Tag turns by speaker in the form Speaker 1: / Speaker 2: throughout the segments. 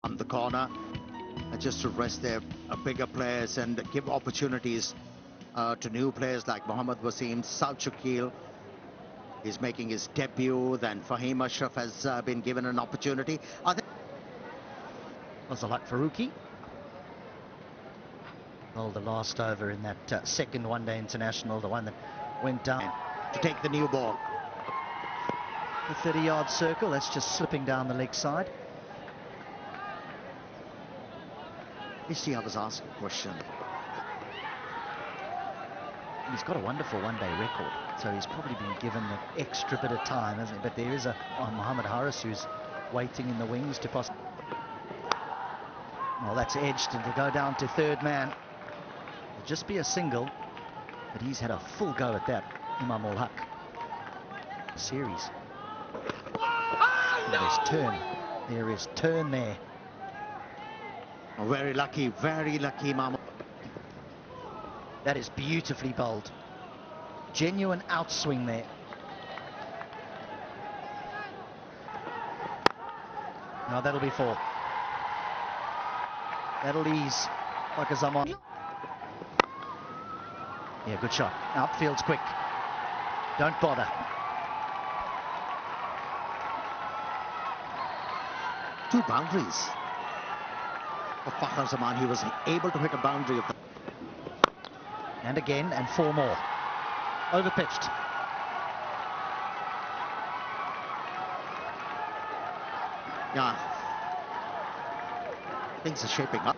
Speaker 1: on the corner, just to rest their bigger players and give opportunities to new players like Mohammad Wasim. South Shakil is making his debut. Then Fahim Ashraf has been given an opportunity. I think
Speaker 2: Mazalak Faruqi. Well, the last over in that second one-day international, the one that went down.
Speaker 1: To take the new ball.
Speaker 2: The 30-yard circle, that's just slipping down the leg side.
Speaker 1: You see, I was asked a question.
Speaker 2: He's got a wonderful one-day record, so he's probably been given an extra bit of time, hasn't he? But there is a Mohammad Haris who's waiting in the wings to pass. Well, that's edged, and it'll go down to third man. It'll just be a single, but he's had a full go at that, Imam ul Haq. Series. There's turn. There is turn there.
Speaker 1: Oh, very lucky, Imam.
Speaker 2: That is beautifully bowled. Genuine outswing there. No, that'll be four. That'll ease like a Zaman. Yeah, good shot. Outfield's quick. Don't bother.
Speaker 1: Two boundaries. For Fakhar Zaman, he was able to hit a boundary of the...
Speaker 2: And again, and four more. Overpitched.
Speaker 1: Yeah. Things are shaping up.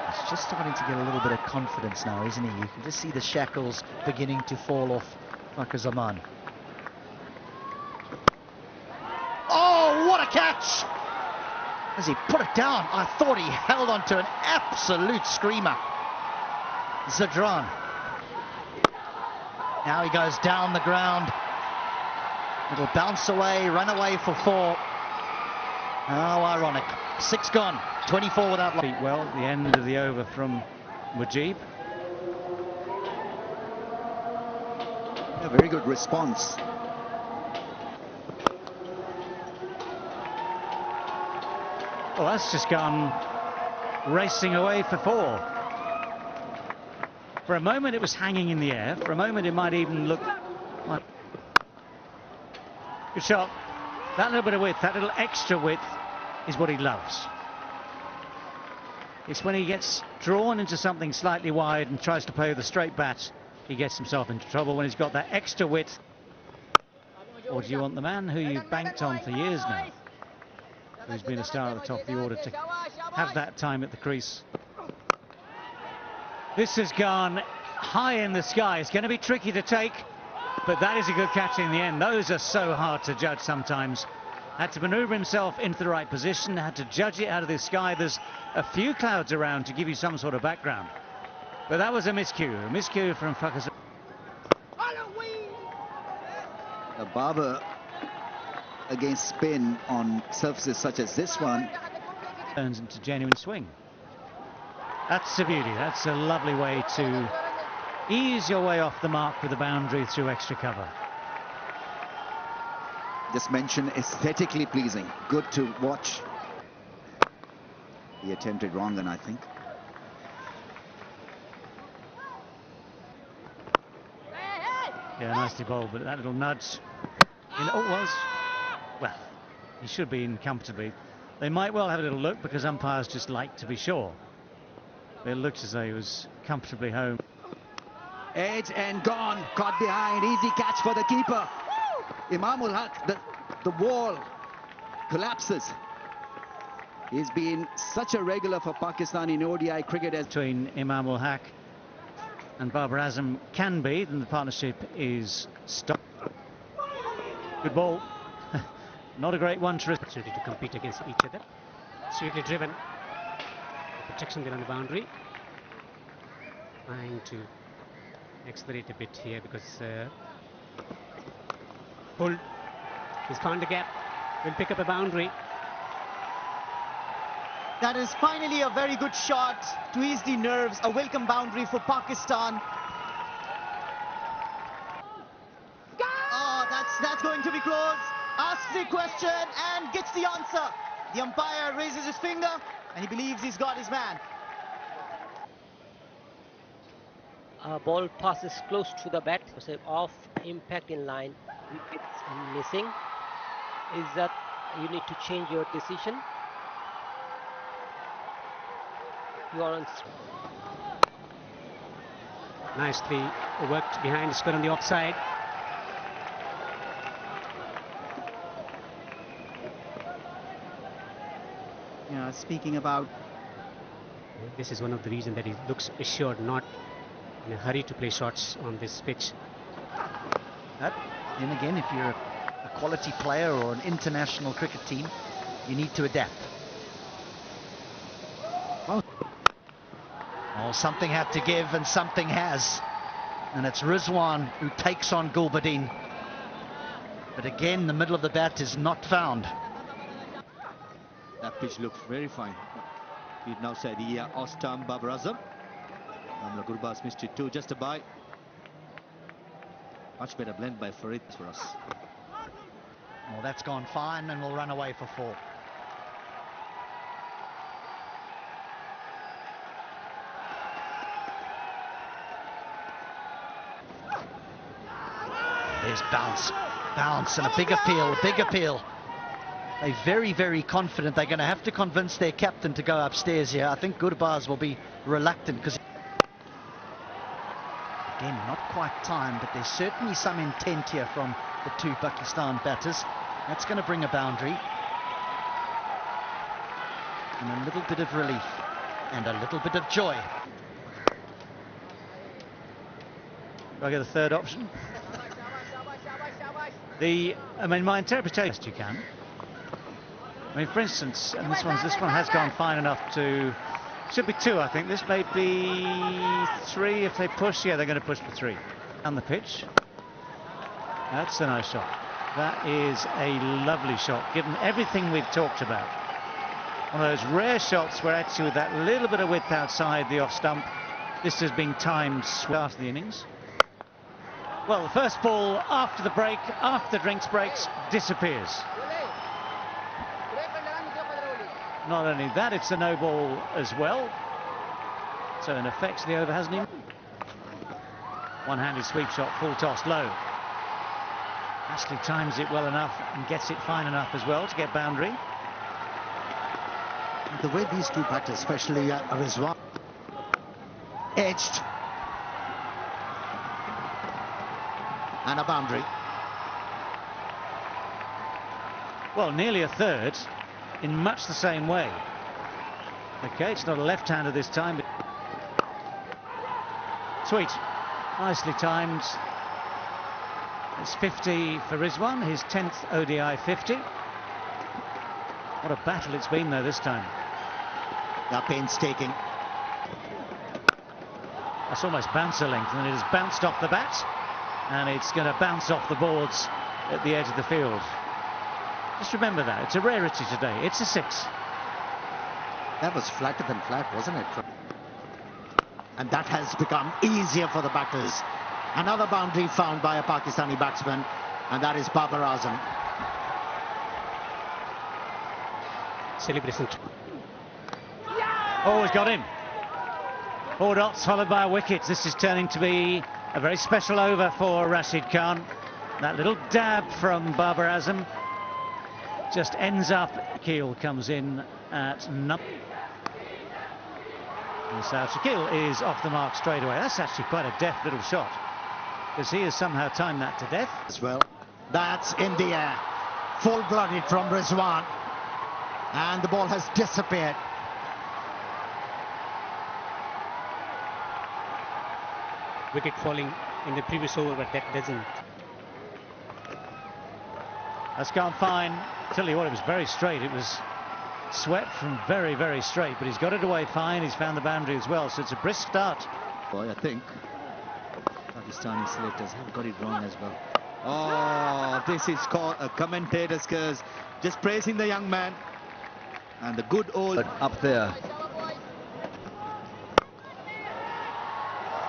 Speaker 2: He's just starting to get a little bit of confidence now, isn't he? You can just see the shackles beginning to fall off Fakhar Zaman. Oh, what a catch! As he put it down, I thought he held on to an absolute screamer. Zadran. Now he goes down the ground. It'll bounce away, run away for four. How ironic. 6 gone, 24 without...
Speaker 3: Well, the end of the over from Mujib.
Speaker 1: A very good response.
Speaker 3: Well, that's just gone racing away for four. For a moment it was hanging in the air. For a moment it might even look like... Good shot. That little bit of width, that little extra width is what he loves. It's when he gets drawn into something slightly wide and tries to play with a straight bat, he gets himself into trouble when he's got that extra width. Or do you want the man who you've banked on for years now, who's been a star at the top of the order, to have that time at the crease? This has gone high in the sky. It's going to be tricky to take, but that is a good catch in the end. Those are so hard to judge sometimes. Had to manoeuvre himself into the right position, had to judge it out of the sky. There's a few clouds around to give you some sort of background. But that was a miscue from Fakhar.
Speaker 4: Babar against spin on surfaces such as this one
Speaker 3: Turns into genuine swing. That's a beauty. That's a lovely way to ease your way off the mark with the boundary through extra cover.
Speaker 4: just mentioned, aesthetically pleasing, good to watch. He attempted wrong then, I think.
Speaker 3: Yeah, nicely bowled, but that little nudge well, he should be in comfortably. They might well have a little look because umpires just like to be sure. It looked as though he was comfortably home.
Speaker 4: Edge and gone, caught behind, easy catch for the keeper. Imam ul Haq, the wall collapses. He's been such a regular for Pakistan in ODI cricket.
Speaker 3: Between Imam ul Haq and Babar Azam can be, then the partnership is stopped. Good ball. Not a great one to
Speaker 5: compete against each other. Sweetly driven. Protection there on the boundary. Trying to accelerate a bit here because pull. He's found the gap. Will pick up a boundary.
Speaker 6: That is finally a very good shot to ease the nerves. A welcome boundary for Pakistan. Oh, that's going to be close. asks the question and gets the answer. The umpire raises his finger and he believes he's got his man.
Speaker 7: Ball passes close to the bat, so off impact in line, wickets missing. Is that you need to change your decision? You are on.
Speaker 5: Nicely worked behind, square on the offside.
Speaker 4: Yeah, speaking about
Speaker 5: This is one of the reasons that he looks assured, not in a hurry to play shots on this pitch.
Speaker 2: Then again, if you're a quality player or an international cricket team, you need to adapt. Oh, something had to give and something has. And it's Rizwan who takes on Gulbuddin. But again, the middle of the bat is not found.
Speaker 8: That pitch looks very fine. We'd now say the Ostam Babar Azam. Gurbaz missed it too, just a bye. Much better blend by Farid for us.
Speaker 2: Well, that's gone fine and will run away for 4. There's bounce and a big appeal. They're very, very confident. They're going to have to convince their captain to go upstairs here. I think Gurbaz will be reluctant because, again, not quite timed, but there's certainly some intent here from the 2 Pakistan batters. That's going to bring a boundary. And a little bit of relief and a little bit of joy.
Speaker 3: I'll get the third option. My interpretation, you can. I mean, for instance, and this one has gone fine enough to, should be 2, I think. This may be 3 if they push. Yeah, they're going to push for 3. On the pitch. That's a nice shot. That is a lovely shot, given everything we've talked about. One of those rare shots where actually with that little bit of width outside the off stump, this has been timed after the innings. Well, the first ball after the break, after the drinks breaks, disappears. Not only that, it's a no ball as well. So in effect, the over hasn't even. One-handed sweep shot, full toss low. Astley times it well enough and gets it fine enough as well to get boundary.
Speaker 1: The way these 2 batters, especially Rizwan, edged. And a boundary.
Speaker 3: Well, nearly a third in much the same way. Okay, it's not a left-hander this time. But sweet. Nicely timed. It's 50 for Rizwan, his 10th ODI 50. What a battle it's been though this time.
Speaker 1: They're painstaking.
Speaker 3: That's almost bouncer length, and it has bounced off the bat, and it's going to bounce off the boards at the edge of the field. Just remember that. It's a rarity today. It's a 6.
Speaker 1: That was flatter than flat, wasn't it? And that has become easier for the batters. Another boundary found by a Pakistani batsman, and that is Babar Azam.
Speaker 5: Celebration.
Speaker 3: Oh, he's got him. 4 dots followed by a wicket. This is turning to be a very special over for Rashid Khan. That little dab from Babar Azam just ends up. Keel comes in at number. And Saad Shakil is off the mark straight away. That's actually quite a deft little shot, because he has somehow timed that to death.
Speaker 1: As well. That's in the air. Full-blooded from Rizwan. And the ball has disappeared.
Speaker 5: Wicket falling in the previous over, but that doesn't.
Speaker 3: That's gone fine. Tell you what, it was very straight. It was swept from very, very straight, but he's got it away fine. He's found the boundary as well, so it's a brisk start.
Speaker 8: Boy, I think Pakistani selectors have got it wrong as well. Oh, this is called a commentator's curse. Just praising the young man. And the good old
Speaker 4: up there.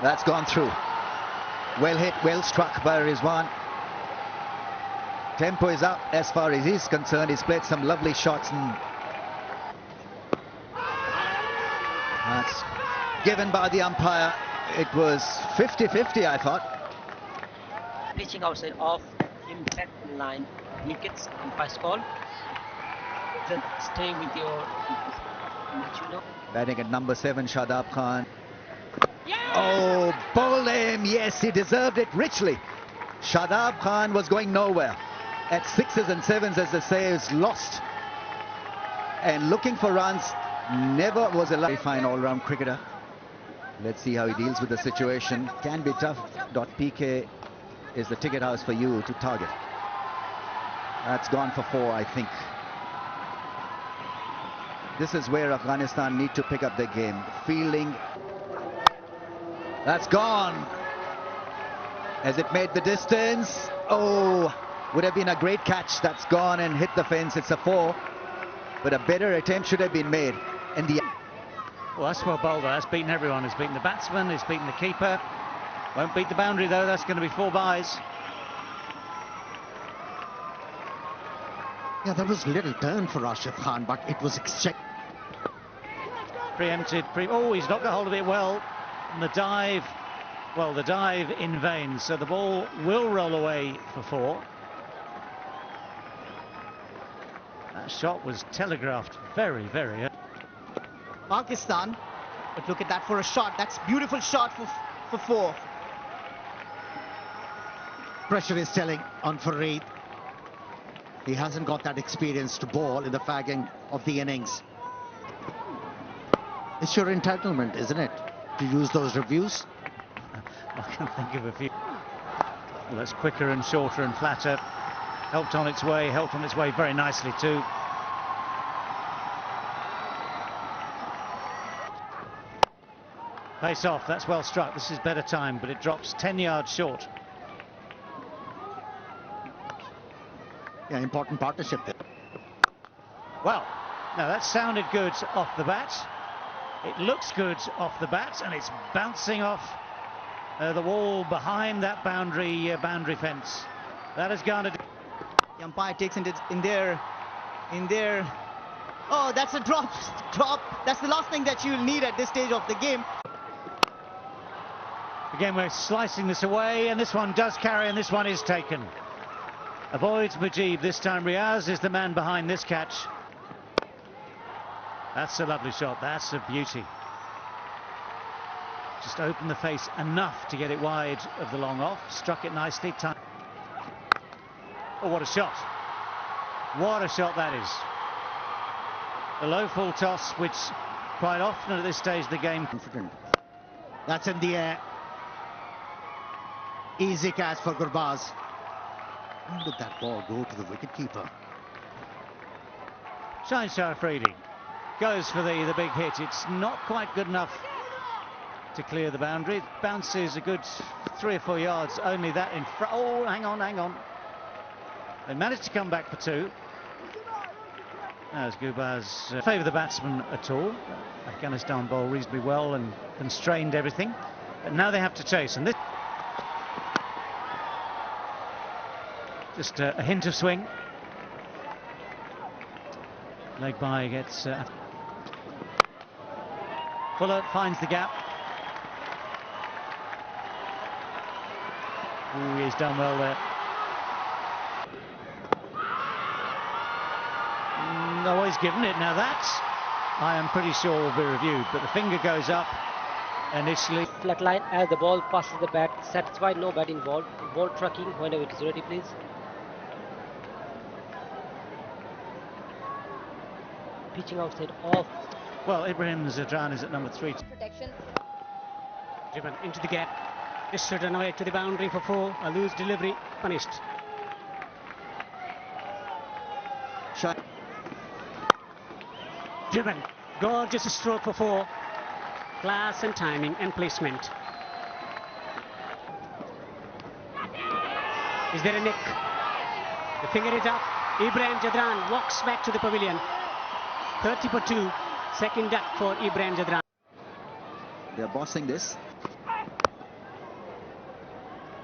Speaker 4: That's gone through. Well hit, well struck by Rizwan.
Speaker 9: Tempo is up as far as he's concerned. He's played some lovely shots, and that's given by the umpire. It was 50-50, I thought.
Speaker 7: Pitching outside off impact in line. Wickets, umpire's call. Then stay with your match.
Speaker 9: Batting at number 7, Shadab Khan. Oh, bowled him. Yes, he deserved it richly. Shadab Khan was going nowhere. At 6s and 7s, as they say, is lost. And looking for runs, never was a very fine all-round cricketer. Let's see how he deals with the situation. Can be tough. .pk is the ticket house for you to target. That's gone for 4, I think. This is where Afghanistan need to pick up their game. Fielding. That's gone. Has it made the distance? Oh, would have been a great catch. That's gone and hit the fence. It's a 4. But a better attempt should have been made. And the...
Speaker 3: Well, that's well bowled. That's beaten everyone. It's beaten the batsman. It's beaten the keeper. Won't beat the boundary, though. That's going to be 4 byes.
Speaker 1: Yeah, there was little turn for Rashid Khan, but it was exchequered.
Speaker 3: Preempted. Oh, he's not got hold of it well. And the dive, well, the dive in vain. So the ball will roll away for 4. That shot was telegraphed very, very early.
Speaker 6: Pakistan, but look at that for a shot. That's beautiful shot for 4.
Speaker 1: Pressure is telling on Fareed. He hasn't got that experience to bowl in the fagging of the innings. It's your entitlement, isn't it, to use those reviews?
Speaker 3: I can think of a few. Well, that's quicker and shorter and flatter. Helped on its way very nicely too. Pace off, that's well struck. This is better time, but it drops 10 yards short.
Speaker 1: Yeah, important partnership there.
Speaker 3: Well, now that sounded good off the bat. It looks good off the bat, and it's bouncing off the wall behind that boundary fence. That has garnered.
Speaker 6: The umpire takes it in there. Oh, that's a drop. That's the last thing that you'll need at this stage of the game.
Speaker 3: Again, we're slicing this away, and this one does carry, and this one is taken. Avoids Mujib this time. Riaz is the man behind this catch. That's a lovely shot. That's a beauty. Just opened the face enough to get it wide of the long off. Struck it nicely. Oh, what a shot. What a shot that is. A low full toss, which quite often at this stage of the game.
Speaker 1: Confident. That's in the air. Easy catch for Gurbaz. How did that ball go to the wicketkeeper?
Speaker 3: Shaheen Shah Afridi goes for the big hit. It's not quite good enough to clear the boundary. It bounces a good 3 or 4 yards. Only that in front. Oh, hang on. They managed to come back for 2. As Gurbaz favour the batsman at all. Afghanistan bowled reasonably well and constrained everything. But now they have to chase. And this just a hint of swing. Leg by gets Fuller finds the gap. Ooh, he's done well there. No, he's given it. Now that, I am pretty sure, will be reviewed. But the finger goes up initially.
Speaker 7: Flat line as the ball passes the bat. Satisfied, no bat involved. Ball tracking whenever it is ready, please. Pitching outside off.
Speaker 3: Well, Ibrahim Zadran is at number 3.
Speaker 10: Protection.
Speaker 5: Driven into the gap. This should run away to the boundary for 4. A loose delivery, punished.
Speaker 9: Shot.
Speaker 5: Driven. Gorgeous stroke for 4. Class and timing and placement. Is there a nick? The finger is up. Ibrahim Jadran walks back to the pavilion. 30 for 2. Second duck for Ibrahim Jadran.
Speaker 9: They're bossing this.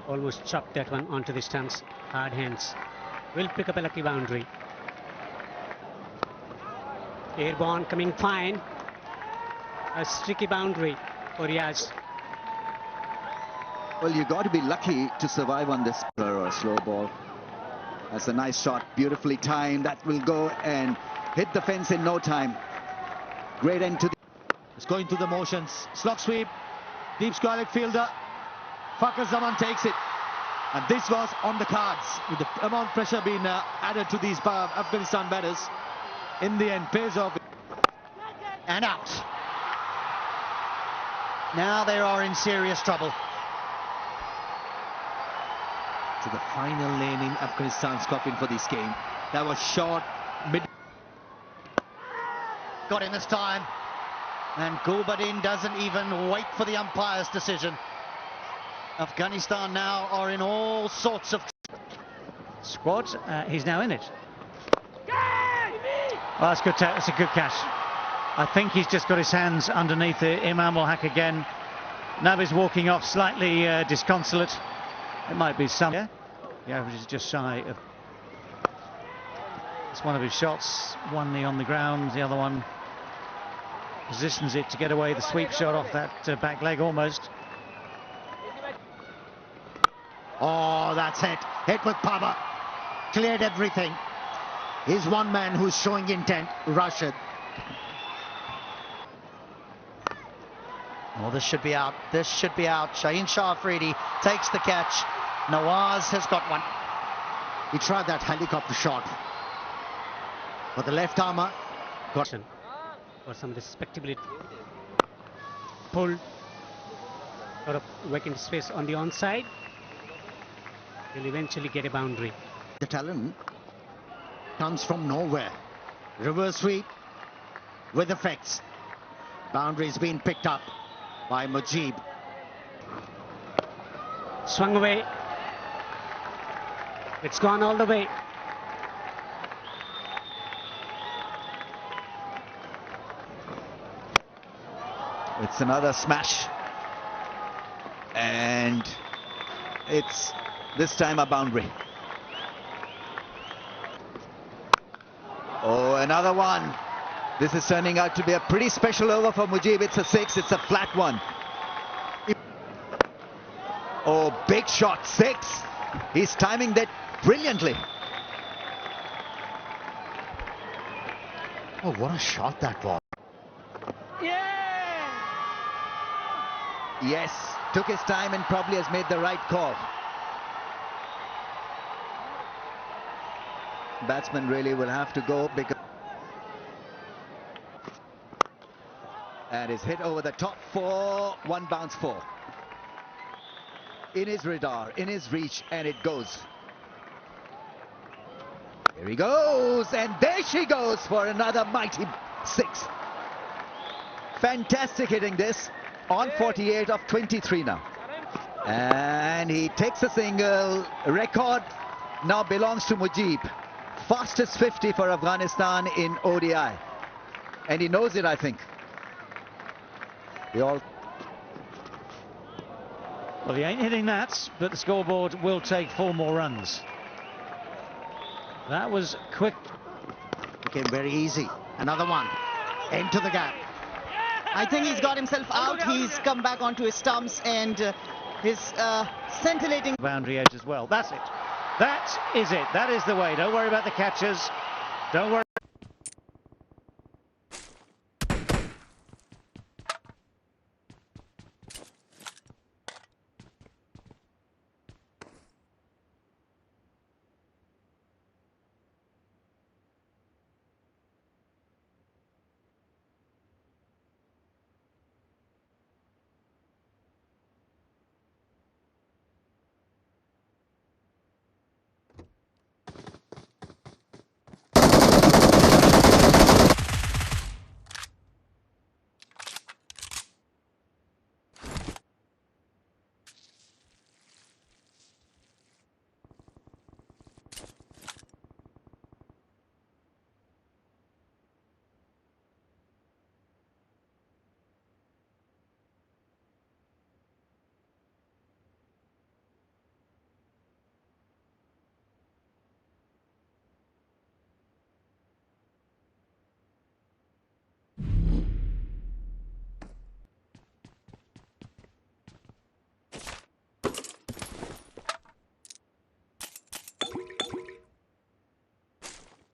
Speaker 5: Almost chopped that one onto the stumps. Hard hands. will pick up a lucky boundary. Airborne coming fine. A streaky boundary for Riaz.
Speaker 4: Well, you got to be lucky to survive on this slow ball. That's a nice shot, beautifully timed. That will go and hit the fence in no time. Great end to the...
Speaker 8: It's going through the motions. Slog sweep. Deep square leg fielder. Fakhar Zaman takes it. And this was on the cards. With the amount of pressure being added to these Afghanistan batters. In the end, pays off.
Speaker 2: And out. Now they are in serious trouble.
Speaker 8: To the final lane in Afghanistan's coffin for this game. That was short, mid.
Speaker 2: Got him this time. And Gulbadin doesn't even wait for the umpire's decision. Afghanistan now are in all sorts of...
Speaker 3: Squad, he's now in it. Oh, that's good. That's a good catch. I think he's just got his hands underneath it. Imam ul Haq again. Nabi's walking off slightly disconsolate. It might be some. Yeah, the average is just shy of. It's one of his shots. One knee on the ground. The other one positions it to get away the sweep shot off that back leg almost.
Speaker 1: Oh, that's it. Hit with power. Cleared everything. He's one man who's showing intent. Rashid.
Speaker 2: Oh, this should be out. This should be out. Shaheen Shah Afridi takes the catch. Nawaz has got one.
Speaker 1: He tried that helicopter shot. But the left armour got him.
Speaker 5: For some respectability. Pull. Got a vacant space on the onside. He'll eventually get a boundary.
Speaker 1: The talent comes from nowhere. Reverse sweep with effects. Boundaries being picked up by Mujib.
Speaker 5: Swung away. It's gone all the way.
Speaker 9: It's another smash. And it's this time a boundary. Oh, another one. This is turning out to be a pretty special over for Mujib. It's a 6, it's a flat one. Oh, big shot, 6. He's timing that brilliantly.
Speaker 1: Oh, what a shot that was.
Speaker 9: Yes, took his time and probably has made the right call. Batsman really will have to go because... And is hit over the top for 1 bounce 4. In his radar, in his reach, and it goes. Here he goes, and there she goes for another mighty 6. Fantastic hitting this. On 48 of 23 now. And he takes a single. Record now belongs to Mujib. Fastest 50 for Afghanistan in ODI. And he knows it, I think.
Speaker 3: Well, he ain't hitting that, but the scoreboard will take 4 more runs. That was quick.
Speaker 1: Became very easy. Another one. Into the gap.
Speaker 6: I think he's got himself out. He's come back onto his stumps and his scintillating
Speaker 3: boundary edge as well. That's it. That is it. That is the way. Don't worry about the catches. Don't worry.